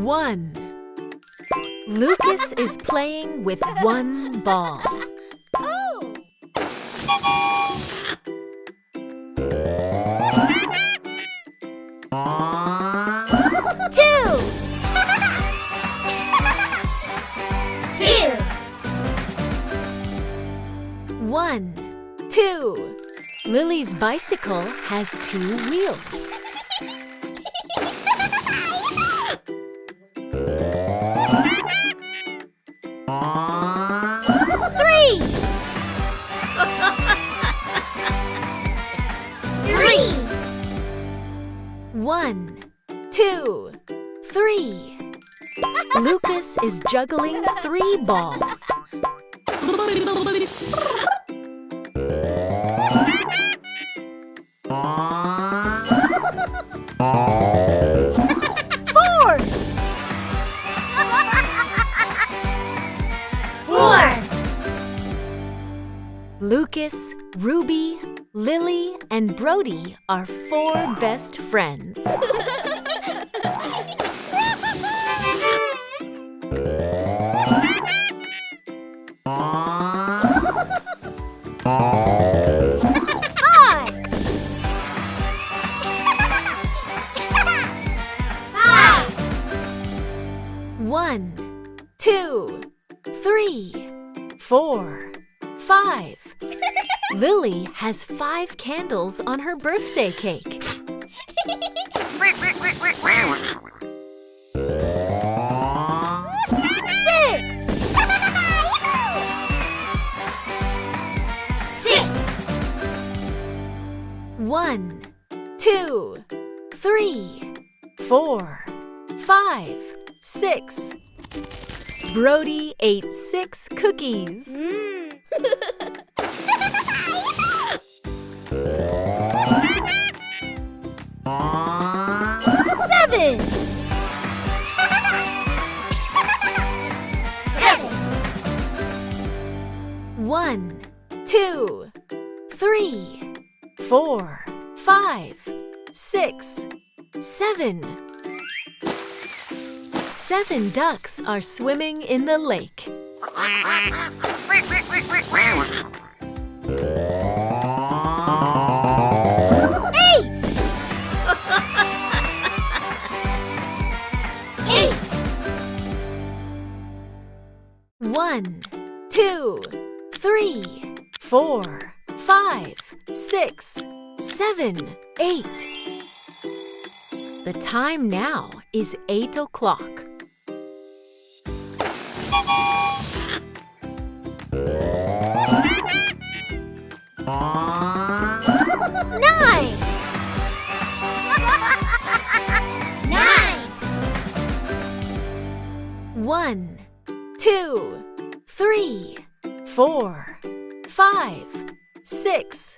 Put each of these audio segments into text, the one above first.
One. Lucas is playing with one ball. Two. One, two. Lily's bicycle has two wheels. Three. One, two, three. Lucas is juggling three balls. Four. Lucas, Ruby, Lily, and Brody are four best friends. One, two, three, four, five. Lily has 5 candles on her birthday cake. Six. One, two, three, four, five, 6. Brody ate 6 cookies. Seven. One, two, three, four, five, 6, 7. 7 ducks are swimming in the lake. Eight. One, two, three, four, five, 6, 7, 8. The time now is 8 o'clock. Nine. One, two, three, four, five, 6,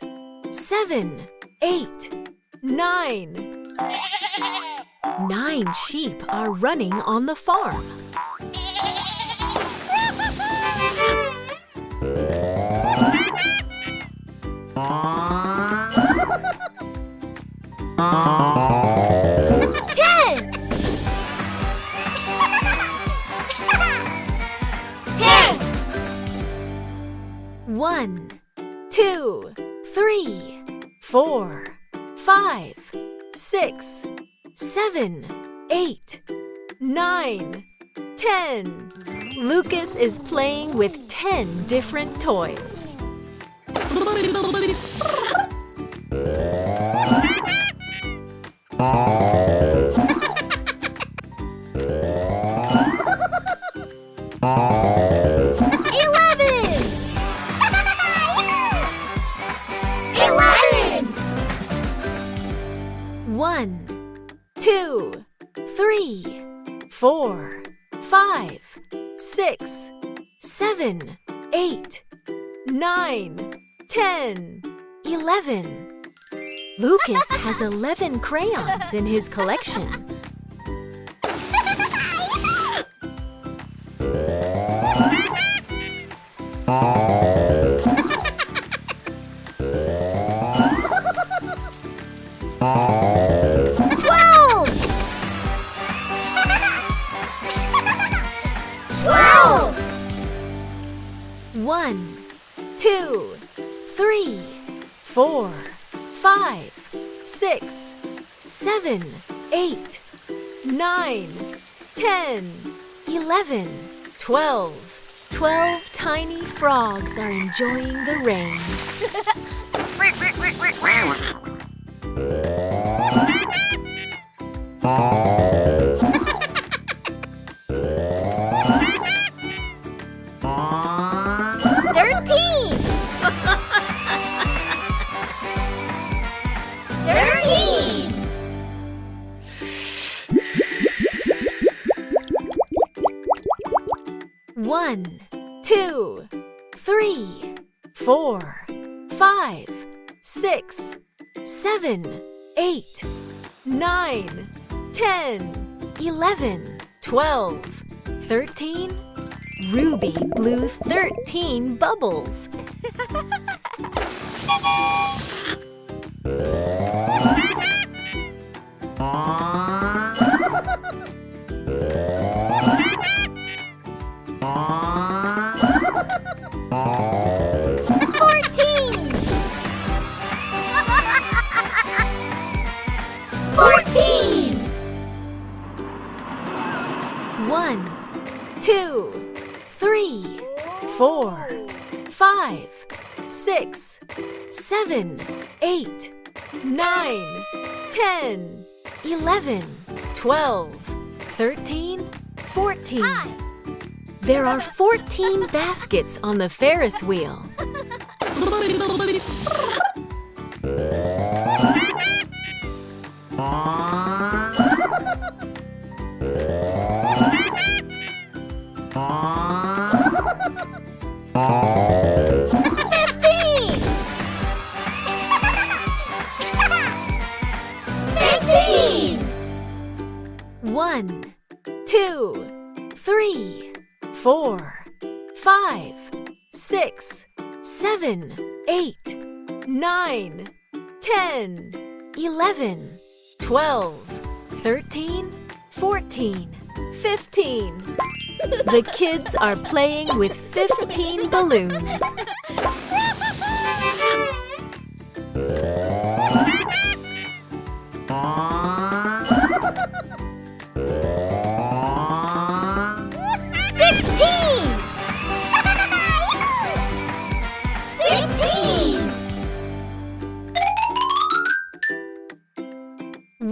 7, 8, 9. 9 sheep are running on the farm. Ten. One, two, three, four, five, 6, 7, 8, 9, 10. Lucas is playing with 10 different toys. 1, 2, 3, 4, 5, 6, 7, 8, 9, 10, 11. Lucas has 11 crayons in his collection. 4, 5, 6, 7, 8, 9, 10, 11, 12. 12 tiny frogs are enjoying the rain. 13. 13. 1, 2, 3, 4, 5, 6, 7, 8, 9, 10, 11, 12, 13. Ruby blew 13 bubbles. 14. 14. 1, 2, 3, 4, 5, 6, 7, 8, 9, 10, 11, 12, 13, 14. Hi. There are 14 baskets on the Ferris wheel. 1, 2, 3, 4, 5, 6, 7, 8, 9, 10, 11, 12, 13, 14, 15. The kids are playing with 15 balloons.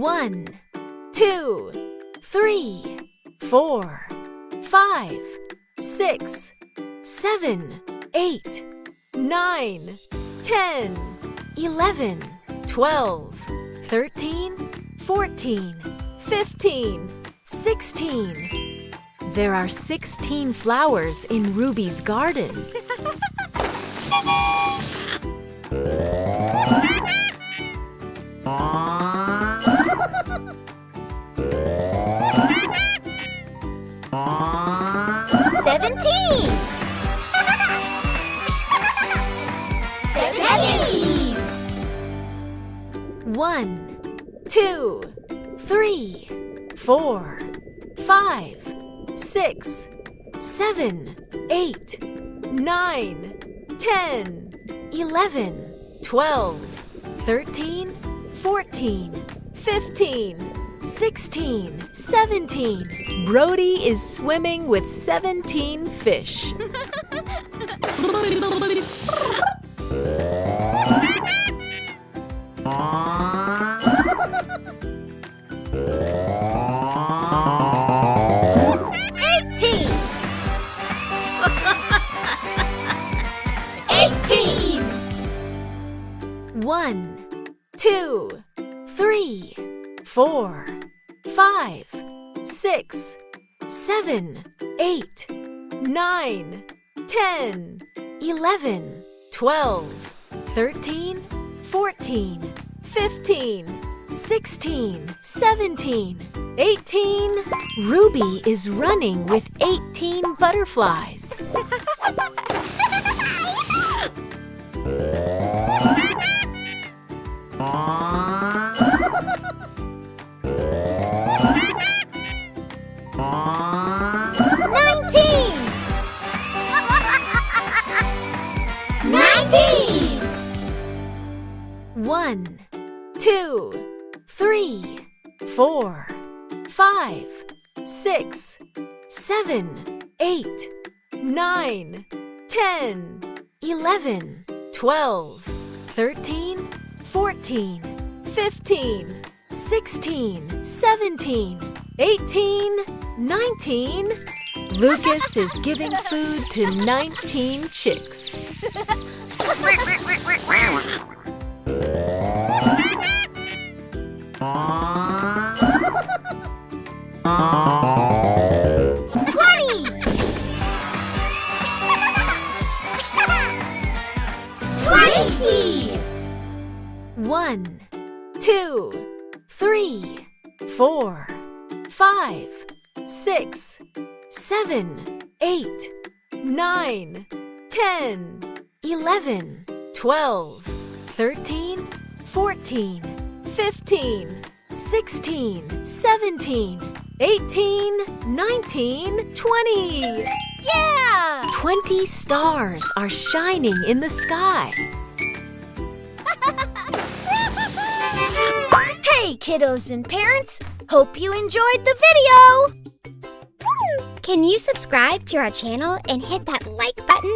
1, 2, 3, 4, 5, 6, 7, 8, 9, 10, 11, 12, 13, 14, 15, 16. There are 16 flowers in Ruby's garden. 17. 17. 1, 2, 3, 4, 5, 6, 7, 8, 9, 10, 11, 12, 13, 14, 15, 16, 17. Brody is swimming with 17 fish. 18. 1, 2, 3, 4, 5, 6, 7, 8, 9, 10, 11, 12, 13, 14, 15, 16, 17, 18. Ruby is running with 18 butterflies. 19. 1, 2, 3, 4, 5, 6, 7, 8, 9, 10, 11, 12, 13, 14, 15, 16, 17, 18, 19. Lucas is giving food to 19 chicks. 20. 1, 2, 3, 4, 5, 6, 7, 8, 9, 10, 11, 12, 13, 14, 15, 16, 17, 18, 19, 20. Yeah! 20 stars are shining in the sky. Hey, kiddos and parents! Hope you enjoyed the video! Can you subscribe to our channel and hit that like button?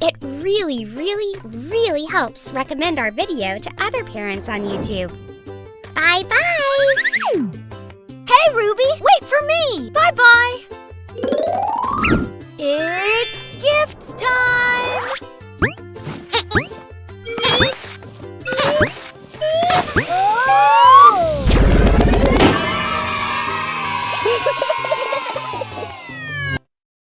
It really, really, really helps recommend our video to other parents on YouTube. Bye-bye! Hey, Ruby! Wait for me! Bye-bye!